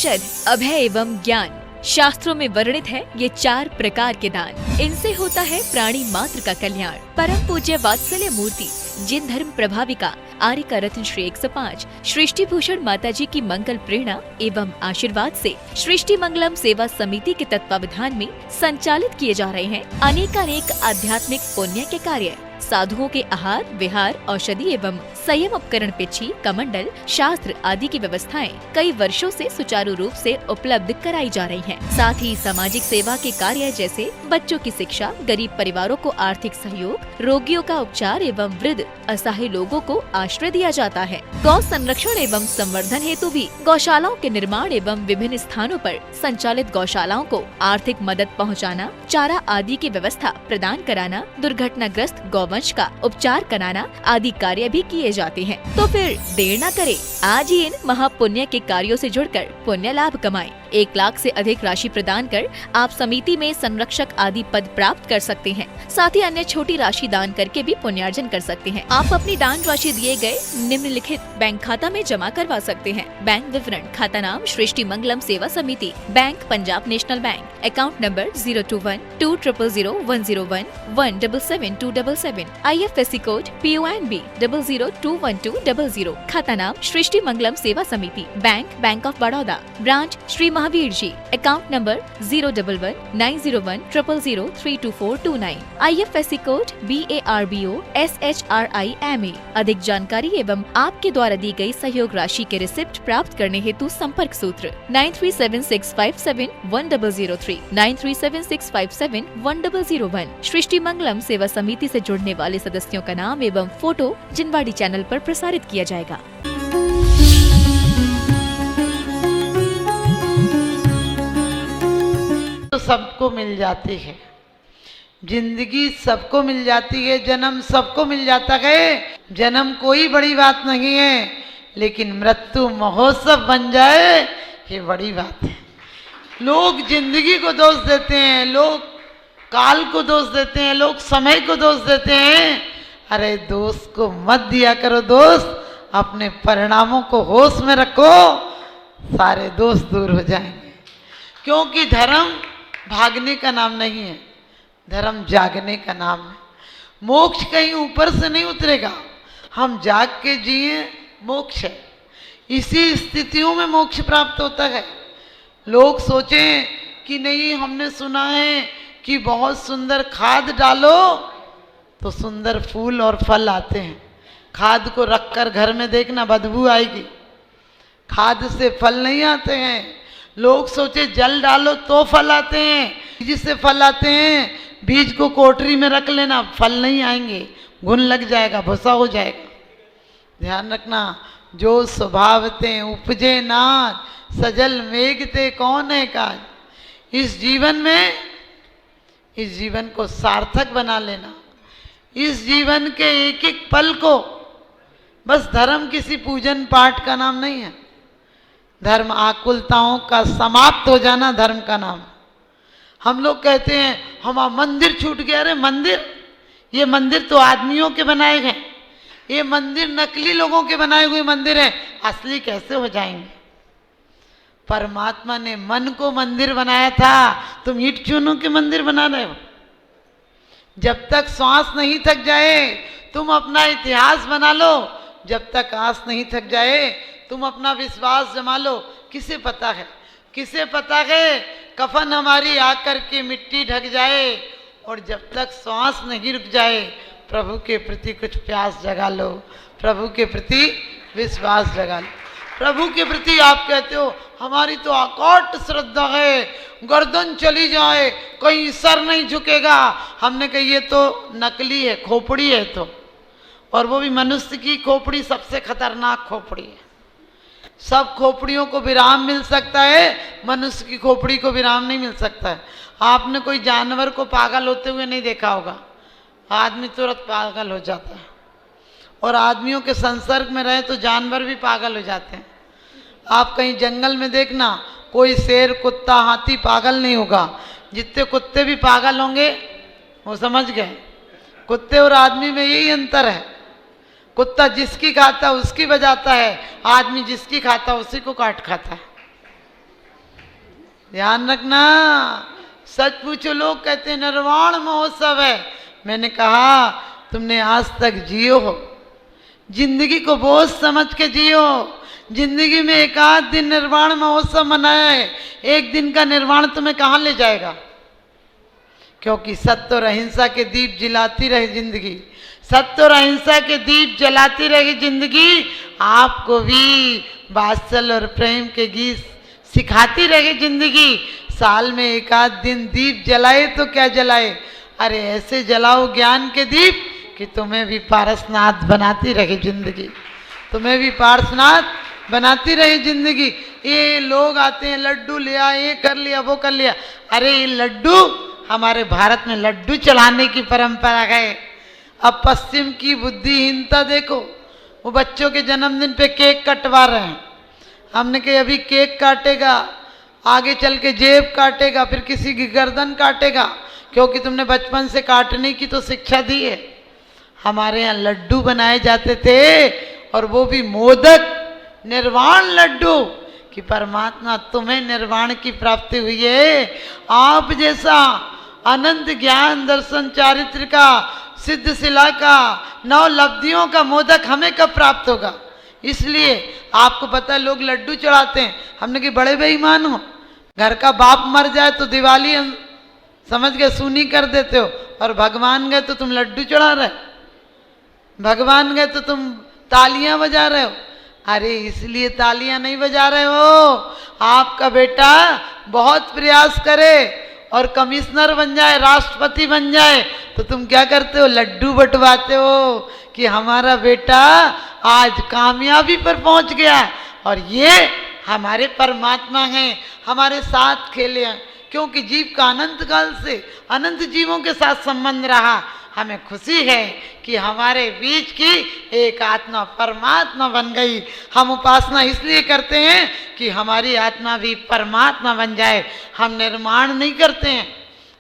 औषध, अभय एवं ज्ञान। शास्त्रों में वर्णित है ये 4 प्रकार के दान। इनसे होता है प्राणी मात्र का कल्याण। परम पूज्य वात्सल्य मूर्ति जिन धर्म प्रभाविका आर्यका रत्न श्री 105 सृष्टि भूषण माता जी की मंगल प्रेरणा एवं आशीर्वाद से सृष्टि मंगलम सेवा समिति के तत्वावधान में संचालित किए जा रहे हैं अनेकानेक आध्यात्मिक पुण्य के कार्य। साधुओं के आहार, विहार, औषधि एवं संयम उपकरण, पिछी, कमंडल, शास्त्र आदि की व्यवस्थाएं कई वर्षों से सुचारू रूप से उपलब्ध कराई जा रही हैं। साथ ही सामाजिक सेवा के कार्य जैसे बच्चों की शिक्षा, गरीब परिवारों को आर्थिक सहयोग, रोगियों का उपचार एवं वृद्ध असहाय लोगों को आश्रय दिया जाता है। गौ संरक्षण एवं संवर्धन हेतु भी गौशालाओं के निर्माण एवं विभिन्न स्थानों पर संचालित गौशालाओं को आर्थिक मदद पहुँचाना, चारा आदि की व्यवस्था प्रदान कराना, दुर्घटनाग्रस्त गौवंश का उपचार कराना आदि कार्य भी किए जाते हैं। तो फिर देर न करें, आज ही इन महापुण्य के कार्यों से जुड़कर पुण्य लाभ कमाएं। 1 लाख से अधिक राशि प्रदान कर आप समिति में संरक्षक आदि पद प्राप्त कर सकते हैं। साथ ही अन्य छोटी राशि दान करके भी पुण्यार्जन कर सकते हैं। आप अपनी दान राशि दिए गए निम्नलिखित बैंक खाता में जमा करवा सकते हैं। बैंक विवरण: खाता नाम Srishti Mangalam Seva Samiti, bank Punjab National Bank, account number 021-200-101-177-277, IFSC code PONB 0021200। खाता नाम Srishti Mangalam Seva Samiti, Bank of Baroda, branch Shri Mahavir ji, account number 011-901-000-32429, IFSC code BARBO SHRIMA। अधिक जानकारी एवं आपके द्वारा दी गई सहयोग राशि के रिसिप्ट प्राप्त करने हेतु संपर्क सूत्र 9376571003, 9376571001। सृष्टि मंगलम सेवा समिति से जुड़ने वाले सदस्यों का नाम एवं फोटो जिनवाड़ी चैनल पर प्रसारित किया जाएगा। तो सबको मिल जाती है, जिंदगी सबको मिल जाती है, जन्म सबको मिल जाता है। जन्म कोई बड़ी बात नहीं है, लेकिन मृत्यु महोत्सव बन जाए ये बड़ी बात है। लोग जिंदगी को दोष देते हैं, लोग काल को दोष देते हैं, लोग समय को दोष देते हैं। अरे दोस्त को मत दिया करो दोस्त, अपने परिणामों को होश में रखो, सारे दोष दूर हो जाएंगे। क्योंकि धर्म भागने का नाम नहीं है, धर्म जागने का नाम है। मोक्ष कहीं ऊपर से नहीं उतरेगा, हम जाग के जिए मोक्ष है। इसी स्थितियों में मोक्ष प्राप्त होता है। लोग सोचें कि नहीं, हमने सुना है कि बहुत सुंदर खाद डालो तो सुंदर फूल और फल आते हैं। खाद को रखकर घर में देखना, बदबू आएगी, खाद से फल नहीं आते हैं। लोग सोचे जल डालो तो फल आते हैं, बीज से फल आते हैं। बीज को कोठरी में रख लेना, फल नहीं आएंगे, घुन लग जाएगा, भूसा हो जाएगा। ध्यान रखना, जो स्वभावते उपजे नाज, सजल मेघते कौन है काज। इस जीवन में, इस जीवन को सार्थक बना लेना, इस जीवन के एक एक पल को। बस धर्म किसी पूजन पाठ का नाम नहीं है, धर्म आकुलताओं का समाप्त हो जाना धर्म का नाम। हम लोग कहते हैं हमारा मंदिर छूट गया। अरे मंदिर, ये मंदिर तो आदमियों के बनाए गए, ये मंदिर नकली लोगों के बनाए हुए मंदिर हैं, असली कैसे हो जाएंगे। परमात्मा ने मन को मंदिर बनाया था, तुम ईंट चूनों के मंदिर बना रहे हो। जब तक श्वास नहीं थक जाए तुम अपना इतिहास बना लो, जब तक आस नहीं थक जाए तुम अपना विश्वास जमा लो। किसे पता है, किसे पता है कफन हमारी आकर के मिट्टी ढक जाए, और जब तक श्वास नहीं रुक जाए प्रभु के प्रति कुछ प्यास जगा लो, प्रभु के प्रति विश्वास जगा लो। प्रभु के प्रति आप कहते हो हमारी तो अकाट श्रद्धा है, गर्दन चली जाए कहीं सर नहीं झुकेगा। हमने कहा ये तो नकली है, खोपड़ी है तो, और वो भी मनुष्य की खोपड़ी सबसे खतरनाक खोपड़ी है। सब खोपड़ियों को विराम मिल सकता है, मनुष्य की खोपड़ी को विराम नहीं मिल सकता है। आपने कोई जानवर को पागल होते हुए नहीं देखा होगा, आदमी तुरंत पागल हो जाता है, और आदमियों के संसर्ग में रहे तो जानवर भी पागल हो जाते हैं। आप कहीं जंगल में देखना, कोई शेर, कुत्ता, हाथी पागल नहीं होगा। जितने कुत्ते भी पागल होंगे वो समझ गए, कुत्ते और आदमी में यही अंतर है। कुत्ता जिसकी खाता उसकी बजाता है, आदमी जिसकी खाता उसी को काट खाता है। ध्यान रखना। सच पूछो, लोग कहते हैं निर्वाण महोत्सव है। मैंने कहा तुमने आज तक जियो हो, जिंदगी को बोझ समझ के जियो। जिंदगी में एक आध दिन निर्वाण महोत्सव मनाया है, एक दिन का निर्वाण तुम्हें कहाँ ले जाएगा? क्योंकि सत्य और अहिंसा के दीप जलाती रहे जिंदगी, सत्य और अहिंसा के दीप जलाती रहे जिंदगी, आपको भी वात्सल्य और प्रेम के गीत सिखाती रहे जिंदगी। साल में एक आध दिन दीप जलाए तो क्या जलाए, अरे ऐसे जलाओ ज्ञान के दीप कि तुम्हें भी पारसनाथ बनाती रहे जिंदगी, तुम्हें भी पारसनाथ बनाती रही जिंदगी। ये लोग आते हैं लड्डू लिया, ये कर लिया, वो कर लिया। अरे ये लड्डू, हमारे भारत में लड्डू चढ़ाने की परंपरा है। अब पश्चिम की बुद्धिहीनता देखो, वो बच्चों के जन्मदिन पे केक कटवा रहे हैं। हमने कहा अभी केक काटेगा, आगे चल के जेब काटेगा, फिर किसी की गर्दन काटेगा, क्योंकि तुमने बचपन से काटने की तो शिक्षा दी है। हमारे यहाँ लड्डू बनाए जाते थे, और वो भी मोदक, निर्वाण लड्डू, कि परमात्मा तुम्हें निर्वाण की प्राप्ति हुई है। आप जैसा अनंत ज्ञान दर्शन चारित्र का, सिद्ध शिला का, नौ लब्धियों का मोदक हमें कब प्राप्त होगा? इसलिए आपको पता है लोग लड्डू चढ़ाते हैं। हमने कि बड़े बेईमान हो, घर का बाप मर जाए तो दिवाली समझ के सुनी कर देते हो, और भगवान गए तो तुम लड्डू चढ़ा रहे, भगवान गए तो तुम तालियां बजा रहे हो। अरे इसलिए तालियां नहीं बजा रहे हो, आपका बेटा बहुत प्रयास करे और कमिश्नर बन जाए, राष्ट्रपति बन जाए, तो तुम क्या करते हो? लड्डू बंटवाते हो कि हमारा बेटा आज कामयाबी पर पहुंच गया। और ये हमारे परमात्मा हैं, हमारे साथ खेले हैं, क्योंकि जीव का अनंत काल से अनंत जीवों के साथ संबंध रहा। हमें खुशी है कि हमारे बीच की एक आत्मा परमात्मा बन गई। हम उपासना इसलिए करते हैं कि हमारी आत्मा भी परमात्मा बन जाए। हम निर्माण नहीं करते हैं।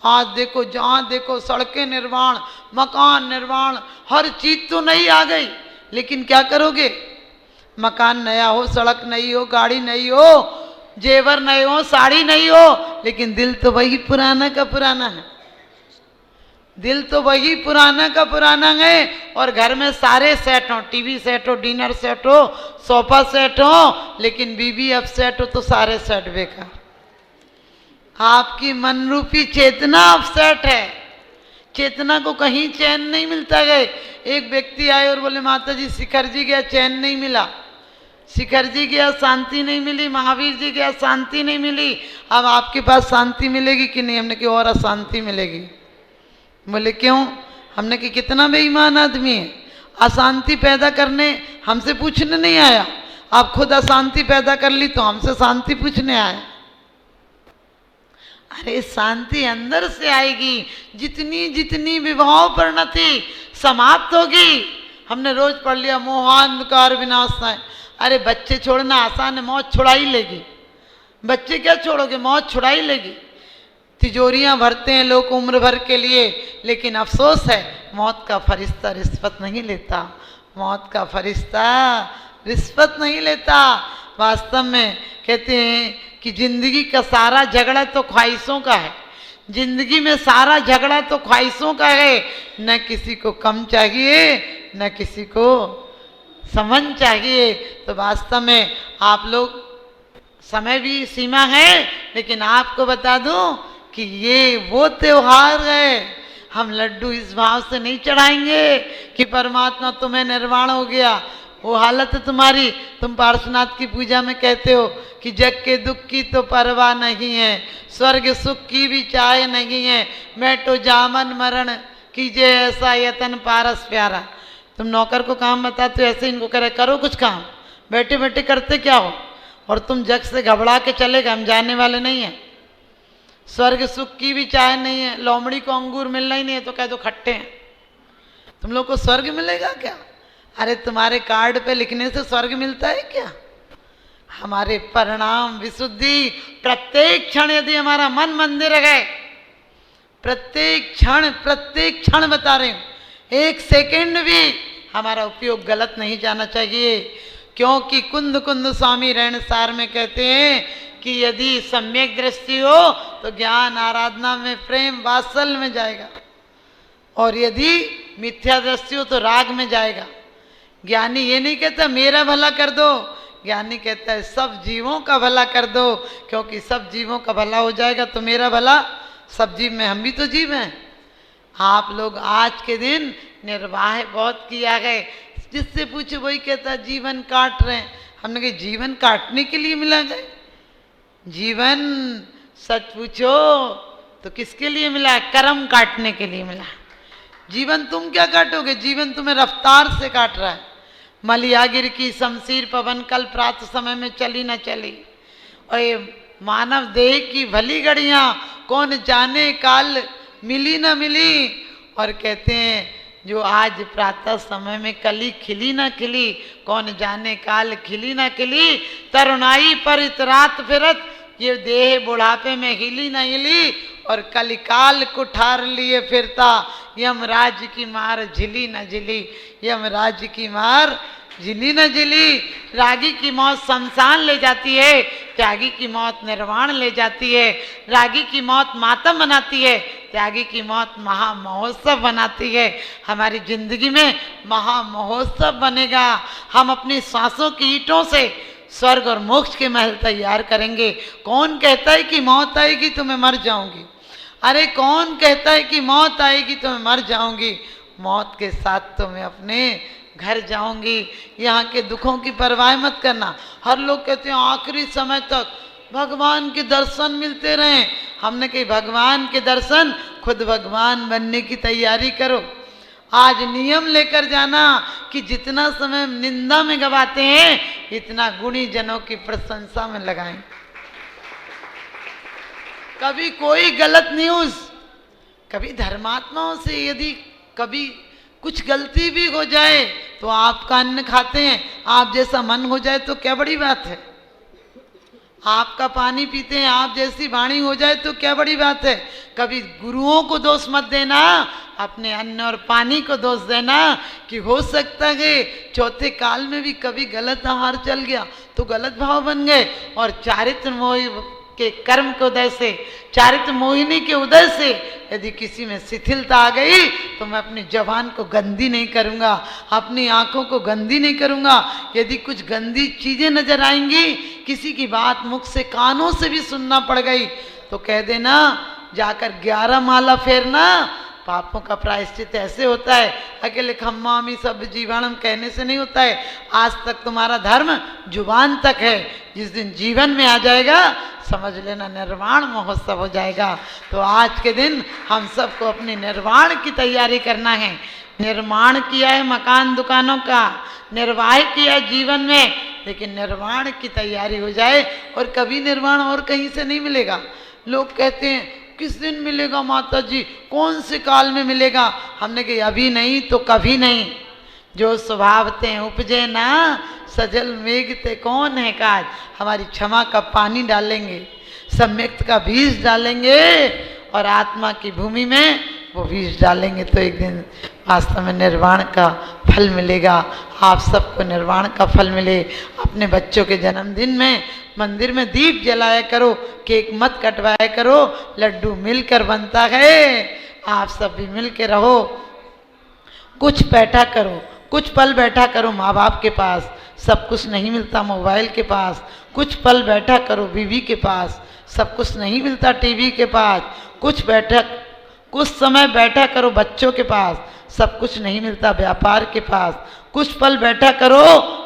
आज देखो, जहाँ देखो सड़कें निर्माण, मकान निर्माण, हर चीज तो नई आ गई, लेकिन क्या करोगे? मकान नया हो, सड़क नई हो, गाड़ी नई हो, जेवर नए हो, साड़ी नहीं हो, लेकिन दिल तो वही पुराना का पुराना है। दिल तो वही पुराना का पुराना है। और घर में सारे सेट हो, टीवी सेट हो, डिनर सेट हो, सोफा सेट हो, लेकिन बीबी अब सेट हो तो सारे सेट बेकार। आपकी मन रूपी चेतना अब सेट है। चेतना को कहीं चैन नहीं मिलता है। एक व्यक्ति आए और बोले माता जी शिखर जी गया, चैन नहीं मिला। शिखर जी गया, शांति नहीं मिली। महावीर जी गया, शांति नहीं मिली। अब आपके पास शांति मिलेगी कि नहीं? हमने कि और अशांति मिलेगी। बोले क्यों? हमने कि कितना बेईमान आदमी है, अशांति पैदा करने हमसे पूछने नहीं आया, आप खुद अशांति पैदा कर ली तो हमसे शांति पूछने आया। अरे शांति अंदर से आएगी। जितनी जितनी विभाव परिणति समाप्त होगी। हमने रोज पढ़ लिया मोहांधकार विनाशाय। अरे बच्चे छोड़ना आसान है, मौत छुड़ा ही लेगी। बच्चे क्या छोड़ोगे, मौत छुड़ा ही लेगी। तिजोरियां भरते हैं लोग उम्र भर के लिए, लेकिन अफसोस है मौत का फरिश्ता रिश्वत नहीं लेता। मौत का फरिश्ता रिश्वत नहीं लेता। वास्तव में कहते हैं कि जिंदगी का सारा झगड़ा तो ख्वाहिशों का है। जिंदगी में सारा झगड़ा तो ख्वाहिशों का है। न किसी को कम चाहिए, न किसी को समझ चाहिए। तो वास्तव में आप लोग, समय भी सीमा है, लेकिन आपको बता दूं कि ये वो त्योहार है। हम लड्डू इस भाव से नहीं चढ़ाएंगे कि परमात्मा तुम्हें निर्वाण हो गया। वो हालत है तुम्हारी। तुम पार्श्वनाथ की पूजा में कहते हो कि जग के दुख की तो परवाह नहीं है, स्वर्ग सुख की भी चाह नहीं है, मैं तो जामन मरण कीजिए ऐसा यतन पारस प्यारा। तुम नौकर को काम बताते हो, ऐसे इनको करे करो कुछ काम, बैठे बैठे करते क्या हो? और तुम जग से घबरा के चले गए, हम जाने वाले नहीं हैं। स्वर्ग सुख की भी चाह नहीं है, लोमड़ी को अंगूर मिलना ही नहीं है तो कह दो खट्टे हैं। तुम लोग को स्वर्ग मिलेगा क्या? अरे तुम्हारे कार्ड पे लिखने से स्वर्ग मिलता है क्या? हमारे परिणाम विशुद्धि प्रत्येक क्षण, यदि हमारा मन मंदिर है, प्रत्येक क्षण बता रहे हूं, एक सेकंड भी हमारा उपयोग गलत नहीं जाना चाहिए। क्योंकि कुंद कुंद स्वामी रहनसार में कहते हैं कि यदि सम्यक दृष्टि हो तो ज्ञान आराधना में प्रेम वात्सल्य में जाएगा, और यदि मिथ्या दृष्टि हो तो राग में जाएगा। ज्ञानी ये नहीं कहता मेरा भला कर दो, ज्ञानी कहता है सब जीवों का भला कर दो, क्योंकि सब जीवों का भला हो जाएगा तो मेरा भला, सब जीव में हम भी तो जीव हैं। आप लोग आज के दिन निर्वाह बहुत किया गए, जिससे पूछे वही कहता जीवन काट रहे हैं। हमने कहा जीवन काटने के लिए मिला गए? जीवन सच पूछो तो किसके लिए मिला? कर्म काटने के लिए मिला। जीवन तुम क्या काटोगे? जीवन तुम्हें रफ्तार से काट रहा है। मलियागिर की शमशीर पवन कल प्रातः समय में चली न चली, और ये मानव देह की भली घड़ियां कौन जाने काल मिली न मिली। और कहते हैं जो आज प्रातः समय में कली खिली न खिली, कौन जाने काल खिली न खिली। तरुणाई पर इतरात फिरत, ये देह बुढ़ापे में हिली न हिली, और कलिकाल कुठार लिए फिरता। यमराज की मार झिली न झिली, यमराज की मार झिली न झिली। रागी की मौत शमशान ले जाती है, त्यागी की मौत निर्वाण ले जाती है। रागी की मौत मातम बनाती है, त्यागी की मौत महामहोत्सव बनाती है। हमारी जिंदगी में महामहोत्सव बनेगा। हम अपनी सांसों की ईंटों से स्वर्ग और मोक्ष के महल तैयार करेंगे। कौन कहता है कि मौत आएगी तो मैं मर जाऊंगी? अरे कौन कहता है कि मौत आएगी तो मैं मर जाऊंगी? मौत के साथ तो मैं अपने घर जाऊंगी। यहाँ के दुखों की परवाह मत करना। हर लोग कहते हैं आखिरी समय तक भगवान के दर्शन मिलते रहें। हमने कही भगवान के दर्शन, खुद भगवान बनने की तैयारी करो। आज नियम लेकर जाना कि जितना समय निंदा में गवाते हैं इतना गुणी जनों की प्रशंसा में लगाएं। कभी कोई गलत न्यूज, कभी धर्मात्माओं से यदि कभी कुछ गलती भी हो जाए तो आपका अन्न खाते हैं, आप जैसा मन हो जाए तो क्या बड़ी बात है। आपका पानी पीते हैं, आप जैसी वाणी हो जाए तो क्या बड़ी बात है। कभी गुरुओं को दोष मत देना, अपने अन्न और पानी को दोष देना कि हो सकता है चौथे काल में भी कभी गलत आहार चल गया तो गलत भाव बन गए। और चारित्र मोह के कर्म के उदय से, चारित्र मोहिनी के उदय से यदि किसी में शिथिलता आ गई तो मैं अपनी जबान को गंदी नहीं करूँगा, अपनी आंखों को गंदी नहीं करूँगा। यदि कुछ गंदी चीज़ें नजर आएंगी, किसी की बात मुख से कानों से भी सुनना पड़ गई तो कह देना, जाकर 11 माला फेरना। पापों का प्रायश्चित ऐसे होता है, अकेले खम्मामी सब जीवाणम कहने से नहीं होता है। आज तक तुम्हारा धर्म जुबान तक है, जिस दिन जीवन में आ जाएगा समझ लेना निर्वाण महोत्सव हो जाएगा। तो आज के दिन हम सबको अपनी निर्वाण की तैयारी करना है। निर्माण किया है मकान दुकानों का, निर्वाह किया है जीवन में, लेकिन निर्वाण की तैयारी हो जाए। और कभी निर्वाण और कहीं से नहीं मिलेगा। लोग कहते हैं किस दिन मिलेगा माता जी, कौन से काल में मिलेगा? हमने कहा अभी नहीं तो कभी नहीं। जो स्वभावते उपजे ना सजल मेघते कौन है काज। हमारी क्षमा का पानी डालेंगे, सम्यक्त का बीज डालेंगे और आत्मा की भूमि में वो बीज डालेंगे तो एक दिन वास्तव में निर्वाण का फल मिलेगा। आप सबको निर्वाण का फल मिले। अपने बच्चों के जन्मदिन में मंदिर में दीप जलाया करो, केक मत कटवाया करो, लड्डू मिलकर बनता है। आप सब भी मिल के रहो, कुछ बैठा करो, कुछ पल बैठा करो माँ बाप के पास। सब कुछ नहीं मिलता मोबाइल के पास। कुछ पल बैठा करो बीवी के पास। सब कुछ नहीं मिलता टीवी के पास। कुछ समय बैठा करो बच्चों के पास। सब कुछ नहीं मिलता व्यापार के पास। कुछ पल बैठा करो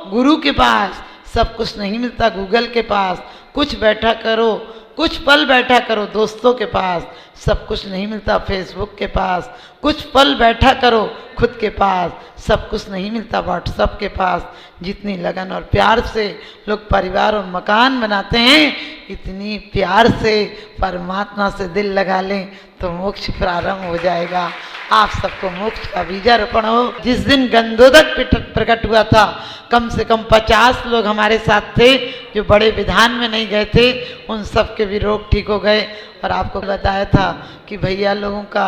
गुरु के पास। सब कुछ नहीं मिलता गूगल के पास। कुछ पल बैठा करो दोस्तों के पास। सब कुछ नहीं मिलता फेसबुक के पास। कुछ पल बैठा करो खुद के पास। सब कुछ नहीं मिलता व्हाट्सएप के पास। जितनी लगन और प्यार से लोग परिवार और मकान बनाते हैं, इतनी प्यार से परमात्मा से दिल लगा लें तो मोक्ष प्रारंभ हो जाएगा। आप सबको मोक्ष का बीजारोपण हो। जिस दिन गंधोदक प्रकट हुआ था, कम से कम 50 लोग हमारे साथ थे जो बड़े विधान में नहीं गए थे। उन सब के भी रोग ठीक हो गए। और आपको बताया था कि भैया लोगों का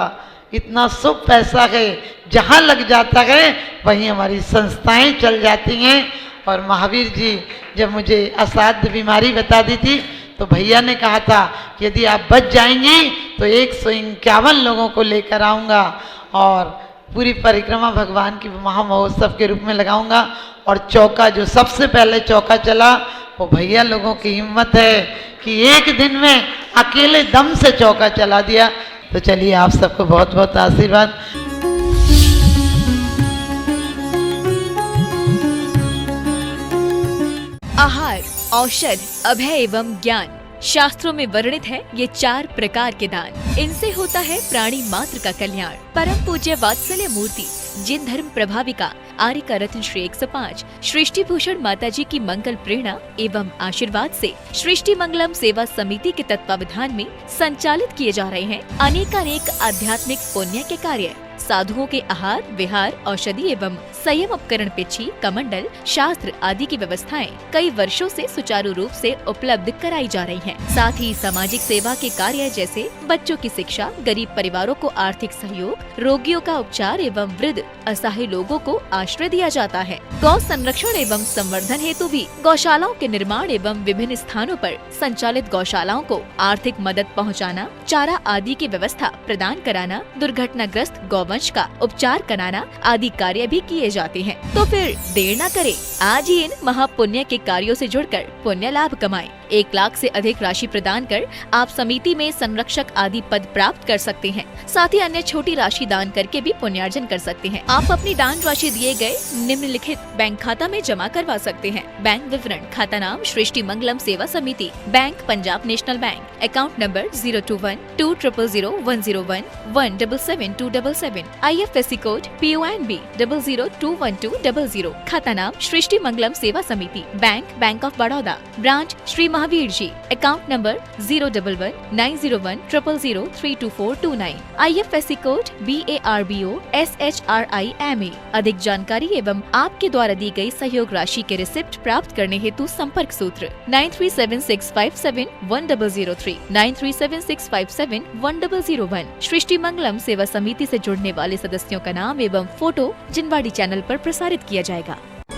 इतना शुभ पैसा है, जहाँ लग जाता है वहीं हमारी संस्थाएं चल जाती हैं। और महावीर जी जब मुझे असाध्य बीमारी बता दी थी तो भैया ने कहा था कि यदि आप बच जाएंगे तो 151 लोगों को लेकर आऊँगा और पूरी परिक्रमा भगवान की महामहोत्सव के रूप में लगाऊंगा। और चौका, जो सबसे पहले चौका चला, वो भैया लोगों की हिम्मत है कि एक दिन में अकेले दम से चौका चला दिया। तो चलिए, आप सबको बहुत बहुत आशीर्वाद। आहार, औषध, अभय एवं ज्ञान शास्त्रों में वर्णित है ये 4 प्रकार के दान। इनसे होता है प्राणी मात्र का कल्याण। परम पूज्य वात्सल्य मूर्ति जिन धर्म प्रभाविका आर्य रत्न श्री 105 सृष्टि भूषण माता जी की मंगल प्रेरणा एवं आशीर्वाद से सृष्टि मंगलम सेवा समिति के तत्वावधान में संचालित किए जा रहे हैं अनेकानेक आध्यात्मिक पुण्य के कार्य। साधुओं के आहार, विहार, औषधि एवं संयम उपकरण, पिछी, कमंडल, शास्त्र आदि की व्यवस्थाएं कई वर्षों से सुचारू रूप से उपलब्ध कराई जा रही हैं। साथ ही सामाजिक सेवा के कार्य जैसे बच्चों की शिक्षा, गरीब परिवारों को आर्थिक सहयोग, रोगियों का उपचार एवं वृद्ध असहाय लोगों को आश्रय दिया जाता है। गौ संरक्षण एवं संवर्धन हेतु भी गौशालाओं के निर्माण एवं विभिन्न स्थानों पर संचालित गौशालाओं को आर्थिक मदद पहुँचाना, चारा आदि की व्यवस्था प्रदान कराना, दुर्घटनाग्रस्त गौवंश का उपचार कराना आदि कार्य भी किए जाते हैं। तो फिर देर न करें, आज ही इन महापुण्य के कार्यों से जुड़कर पुण्य लाभ कमाएं। 1 लाख से अधिक राशि प्रदान कर आप समिति में संरक्षक आदि पद प्राप्त कर सकते हैं। साथ ही अन्य छोटी राशि दान करके भी पुण्यार्जन कर सकते हैं। आप अपनी दान राशि दिए गए निम्नलिखित बैंक खाता में जमा करवा सकते हैं। बैंक विवरण: खाता नाम Srishti Mangalam Seva Samiti, bank Punjab National Bank, account number 021-2001-177-277, IFSC code PONB 0021200, खाता नाम Srishti Mangalam Seva Samiti, Bank of Baroda, branch Shri Mahavir ji, account number 011-901-000-32429, IFSC code BARBO SHRIMA। अधिक जानकारी एवं आपके द्वारा दी गई सहयोग राशि के रिसिप्ट प्राप्त करने हेतु संपर्क सूत्र 9376571003, 9376571001। सृष्टि मंगलम सेवा समिति से जुड़ने वाले सदस्यों का नाम एवं फोटो जिनवाड़ी चैनल पर प्रसारित किया जाएगा।